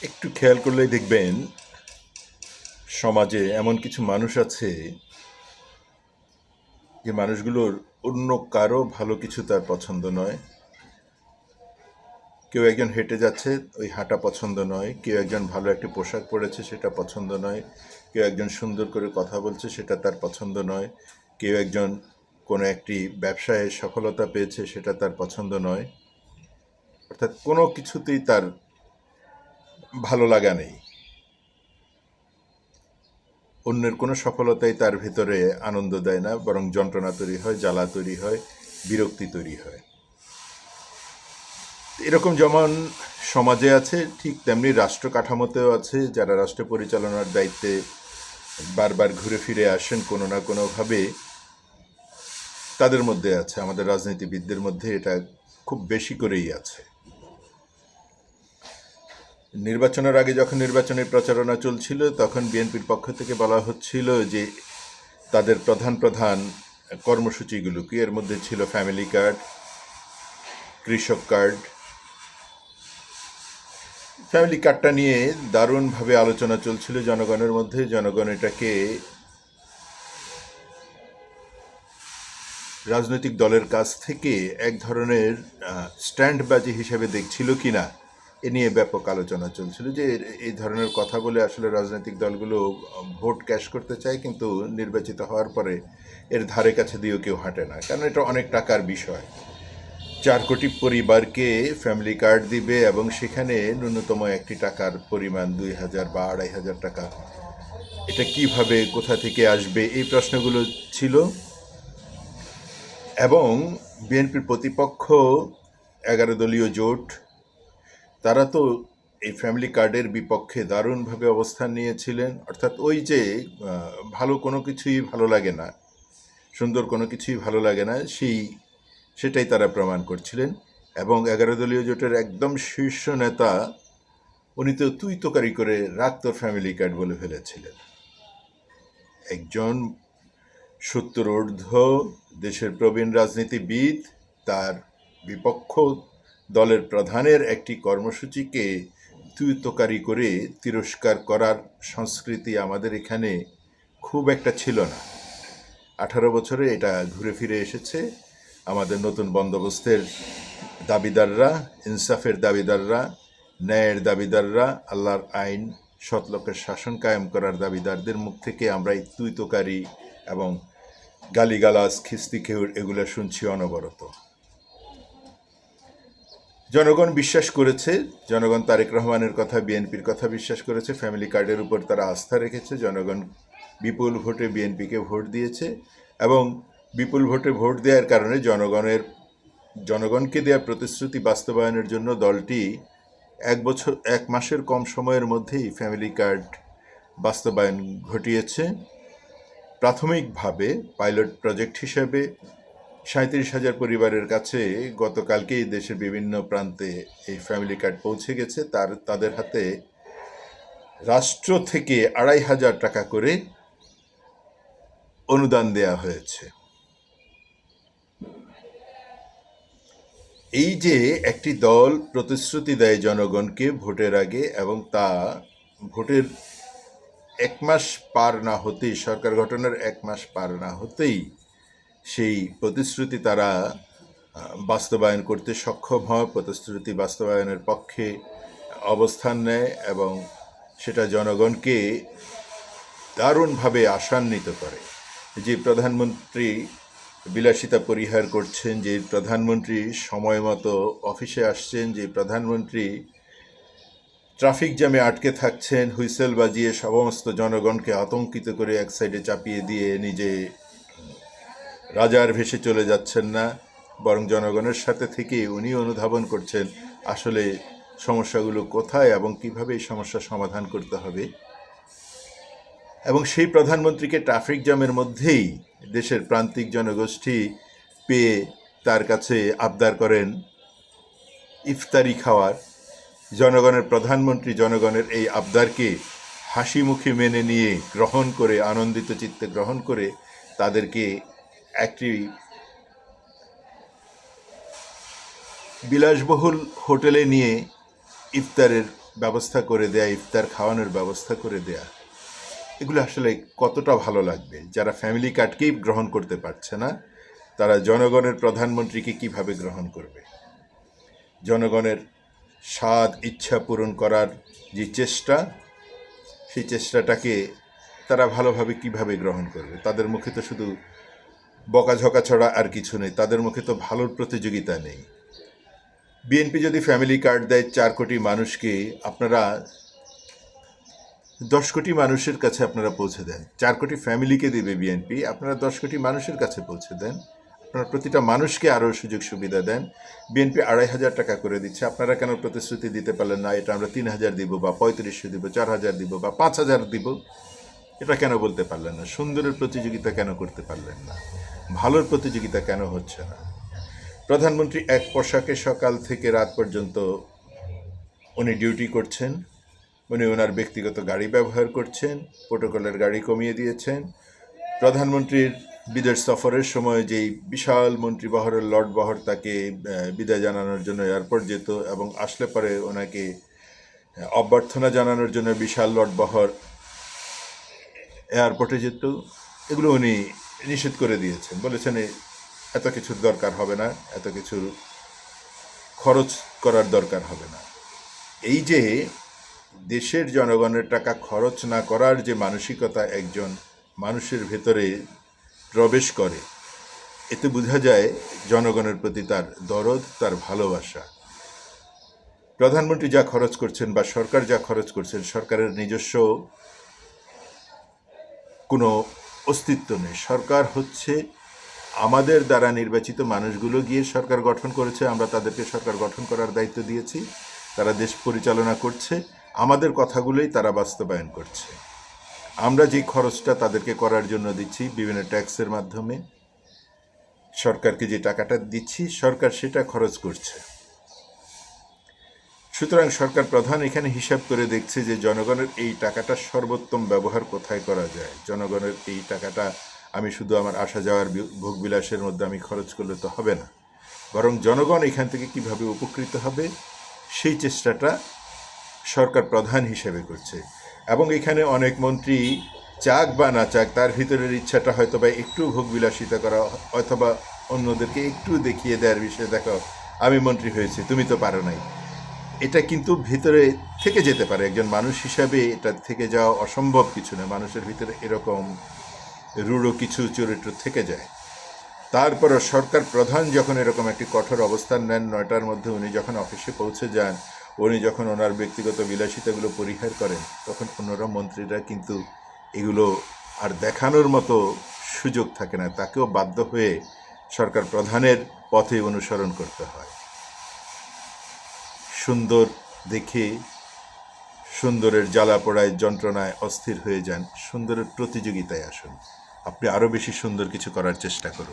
একটু খেয়াল করলেই দেখবেন সমাজে এমন কিছু মানুষ আছে যে মানুষগুলোর অন্য কারো ভালো কিছু তার পছন্দ নয়। কেউ একজন হেঁটে যাচ্ছে, ওই হাঁটা পছন্দ নয়। কেউ একজন ভালো একটি পোশাক পরেছে, সেটা পছন্দ নয়। কেউ একজন সুন্দর করে কথা বলছে, সেটা তার পছন্দ নয়। কেউ একজন কোনো একটি ব্যবসায় সফলতা পেয়েছে, সেটা তার পছন্দ নয়। অর্থাৎ কোনো কিছুতেই তার ভালো লাগা নেই। অন্যের কোনো সফলতাই তার ভিতরে আনন্দ দেয় না, বরং যন্ত্রণা তৈরি হয়, জ্বালা তৈরি হয়, বিরক্তি তৈরি হয়। এরকম যেমন সমাজে আছে, ঠিক তেমনি রাষ্ট্র কাঠামোতেও আছে। যারা রাষ্ট্র পরিচালনার দায়িত্বে বারবার ঘুরে ফিরে আসেন কোনো না কোনোভাবে, তাদের মধ্যে আছে, আমাদের রাজনীতিবিদদের মধ্যে এটা খুব বেশি করেই আছে। নির্বাচনের আগে যখন নির্বাচনের প্রচারণা চলছিল, তখন বিএনপির পক্ষ থেকে বলা হচ্ছিল যে তাদের প্রধান প্রধান কর্মসূচিগুলো কি, এর মধ্যে ছিল ফ্যামিলি কার্ড, কৃষক কার্ড। ফ্যামিলি কার্ডটা নিয়ে দারুণভাবে আলোচনা চলছিল জনগণের মধ্যে। জনগণ এটাকে রাজনৈতিক দলের কাছ থেকে এক ধরনের স্ট্যান্ডবাজি হিসেবে দেখছিল কিনা, এ নিয়ে ব্যাপক আলোচনা চলছিল যে এই ধরনের কথা বলে আসলে রাজনৈতিক দলগুলো ভোট ক্যাশ করতে চায়, কিন্তু নির্বাচিত হওয়ার পরে এর ধারে কাছে দিয়েও কেউ হাঁটে না, কারণ এটা অনেক টাকার বিষয়। 4 কোটি পরিবারকে ফ্যামিলি কার্ড দিবে এবং সেখানে ন্যূনতম একটি টাকার পরিমাণ 2,000 বা 2,500 টাকা। এটা কিভাবে, কোথা থেকে আসবে, এই প্রশ্নগুলো ছিল। এবং বিএনপির প্রতিপক্ষ 11 দলীয় জোট, তারা তো এই ফ্যামিলি কার্ডের বিপক্ষে দারুণভাবে অবস্থান নিয়েছিলেন। অর্থাৎ ওই যে ভালো কোনো কিছুই ভালো লাগে না, সুন্দর কোনো কিছুই ভালো লাগে না, সেটাই তারা প্রমাণ করছিলেন। এবং 11 দলীয় জোটের একদম শীর্ষ নেতা, উনি তো তুই তোকারি করে রাগ তোর ফ্যামিলি কার্ড বলে ফেলেছিলেন। একজন 70 ঊর্ধ্ব দেশের প্রবীণ রাজনীতিবিদ তার বিপক্ষ দলের প্রধানের একটি কর্মসূচিকে তুই তোকারি করে তিরস্কার করার সংস্কৃতি আমাদের এখানে খুব একটা ছিল না। 18 বছরে এটা ঘুরে ফিরে এসেছে। আমাদের নতুন বন্দোবস্তের দাবিদাররা, ইনসাফের দাবিদাররা, ন্যায়ের দাবিদাররা, আল্লাহর আইন, সৎলোকের শাসন কায়েম করার দাবিদারদের মুখ থেকে আমরা এই তুই তোকারি এবং গালিগালাজ, খিস্তি খেউর এগুলো শুনছি অনবরত। জনগণ বিশ্বাস করেছে, জনগণ তারেক রহমানের কথা, বিএনপির কথা বিশ্বাস করেছে। ফ্যামিলি কার্ডের উপর তারা আস্থা রেখেছে। জনগণ বিপুল ভোটে বিএনপিকে ভোট দিয়েছে এবং বিপুল ভোটে ভোট দেওয়ার কারণে জনগণকে দেওয়া প্রতিশ্রুতি বাস্তবায়নের জন্য দলটি 1 মাসের কম সময়ের মধ্যেই ফ্যামিলি কার্ড বাস্তবায়ন ঘটিয়েছে। প্রাথমিকভাবে পাইলট প্রজেক্ট হিসেবে 37,000 পরিবারের কাছে গতকালকেই দেশের বিভিন্ন প্রান্তে এই ফ্যামিলি কার্ড পৌঁছে গেছে। তাদের হাতে রাষ্ট্র থেকে 2,500 টাকা করে অনুদান দেয়া হয়েছে। এই যে একটি দল প্রতিশ্রুতি দেয় জনগণকে ভোটের আগে, এবং তা ভোটের 1 মাস পার না হতেই, সরকার গঠনের 1 মাস পার না হতেই সেই প্রতিশ্রুতি তারা বাস্তবায়ন করতে সক্ষম হয়, প্রতিশ্রুতি বাস্তবায়নের পক্ষে অবস্থান নেয় এবং সেটা জনগণকে দারুণভাবে আশান্বিত করে। যে প্রধানমন্ত্রী বিলাসিতা পরিহার করছেন, যে প্রধানমন্ত্রী সময় মতো অফিসে আসছেন, যে প্রধানমন্ত্রী ট্রাফিক জ্যামে আটকে থাকছেন, হুইসেল বাজিয়ে সমস্ত জনগণকে আতঙ্কিত করে এক সাইডে চাপিয়ে দিয়ে নিজে রাজার ভেসে চলে যাচ্ছেন না, বরং জনগণের সাথে থেকে উনি অনুধাবন করছেন আসলে সমস্যাগুলো কোথায় এবং কিভাবে এই সমস্যার সমাধান করতে হবে। এবং সেই প্রধানমন্ত্রীকে ট্রাফিক জ্যামের মধ্যেই দেশের প্রান্তিক জনগোষ্ঠী পেয়ে তার কাছে আবদার করেন ইফতারি খাওয়ার। জনগণের প্রধানমন্ত্রী জনগণের এই আবদারকে হাসি মুখে মেনে নিয়ে, গ্রহণ করে, আনন্দিত চিত্তে গ্রহণ করে তাদেরকে একটি বিলাসবহুল হোটেলে নিয়ে ইফতারের ব্যবস্থা করে দেয়া, ইফতার খাওয়ানোর ব্যবস্থা করে দেয়া, এগুলো আসলে কতটা ভালো লাগবে? যারা ফ্যামিলি কার্ডকেই গ্রহণ করতে পারছে না, তারা জনগণের প্রধানমন্ত্রীকে কিভাবে গ্রহণ করবে? জনগণের স্বাদ ইচ্ছা পূরণ করার যে চেষ্টা, সেই চেষ্টাটাকে তারা ভালোভাবে কিভাবে গ্রহণ করবে? তাদের মুখে তো শুধু বকাঝকা ছড়া আর কিছু নেই, তাদের মুখে তো ভালোর প্রতিযোগিতা নেই। বিএনপি যদি ফ্যামিলি কার্ড দেয় 4 কোটি মানুষকে, আপনারা 10 কোটি মানুষের কাছে আপনারা পৌঁছে দেন। 4 কোটি ফ্যামিলিকে দেবে বিএনপি, আপনারা 10 কোটি মানুষের কাছে পৌঁছে দেন। আপনারা প্রতিটা মানুষকে আরও সুযোগ সুবিধা দেন। বিএনপি 2,500 টাকা করে দিচ্ছে, আপনারা কেন প্রতিশ্রুতি দিতে পারলেন না এটা আমরা 3,000 দিব বা 3500 দিব, 4,000 দিব বা 5,000 দিব? এটা কেন বলতে পারলেন না? সুন্দরের প্রতিযোগিতা কেন করতে পারলেন না? ভালোর প্রতিযোগিতা কেন হচ্ছে না? প্রধানমন্ত্রী এক পোশাকে সকাল থেকে রাত পর্যন্ত উনি ডিউটি করছেন, উনি ওনার ব্যক্তিগত গাড়ি ব্যবহার করছেন, প্রোটোকলের গাড়ি কমিয়ে দিয়েছেন। প্রধানমন্ত্রীর বিদেশ সফরের সময় যেই বিশাল মন্ত্রীবহরের লর্ডবহর তাকে বিদায় জানানোর জন্য এয়ারপোর্ট যেত, এবং আসলে পরে ওনাকে অভ্যর্থনা জানানোর জন্য বিশাল লর্ডবহর এয়ারপোর্টে যেত, এগুলো উনি নিষেধ করে দিয়েছেন। বলেছেন এত কিছুর দরকার হবে না, এত কিছু খরচ করার দরকার হবে না। এই যে দেশের জনগণের টাকা খরচ না করার যে মানসিকতা একজন মানুষের ভেতরে প্রবেশ করে, এতে বোঝা যায় জনগণের প্রতি তার দরদ, তার ভালোবাসা। প্রধানমন্ত্রী যা খরচ করছেন বা সরকার যা খরচ করছেন, সরকারের নিজস্ব কোনো অস্তিত্ব নেই। সরকার হচ্ছে আমাদের দ্বারা নির্বাচিত মানুষগুলো গিয়ে সরকার গঠন করেছে, আমরা তাদেরকে সরকার গঠন করার দায়িত্ব দিয়েছি, তারা দেশ পরিচালনা করছে, আমাদের কথাগুলোই তারা বাস্তবায়ন করছে। আমরা যে খরচটা তাদেরকে করার জন্য দিচ্ছি বিভিন্ন ট্যাক্সের মাধ্যমে, সরকারকে যে টাকাটা দিচ্ছি, সরকার সেটা খরচ করছে। সুতরাং সরকার প্রধান এখানে হিসাব করে দেখছে যে জনগণের এই টাকাটা সর্বোত্তম ব্যবহার কোথায় করা যায়। জনগণের এই টাকাটা আমি শুধু আমার আসা যাওয়ার ভোগবিলাসের মধ্যে আমি খরচ করলে তো হবে না, বরং জনগণ এখান থেকে কিভাবে উপকৃত হবে সেই চেষ্টাটা সরকার প্রধান হিসেবে করছে। এবং এখানে অনেক মন্ত্রী চাক বা না চাক, তার ভিতরের ইচ্ছাটা হয়তো বা একটু ভোগবিলাসিতা করা, অথবা অন্যদেরকে একটু দেখিয়ে দেওয়ার বিষয়ে, দেখো আমি মন্ত্রী হয়েছি, তুমি তো পারো নাই। এটা কিন্তু ভিতরে থেকে যেতে পারে, একজন মানুষ হিসাবে এটা থেকে যাওয়া অসম্ভব কিছু না। মানুষের ভিতরে এরকম রূঢ় কিছু চরিত্র থেকে যায়। তারপরও সরকার প্রধান যখন এরকম একটি কঠোর অবস্থান নেন, 9টার মধ্যে উনি যখন অফিসে পৌঁছে যান, উনি যখন ওনার ব্যক্তিগত বিলাসিতাগুলো পরিহার করেন, তখন অন্যরা মন্ত্রীরা কিন্তু এগুলো আর দেখানোর মতো সুযোগ থাকে না, তাকেও বাধ্য হয়ে সরকার প্রধানের পথে অনুসরণ করতে হয়। সুন্দর দেখে সুন্দরের জ্বালা পোড়ায় যন্ত্রণায় অস্থির হয়ে যান, সুন্দরের প্রতিযোগিতায় আসুন, আপনি আরও বেশি সুন্দর কিছু করার চেষ্টা করুন।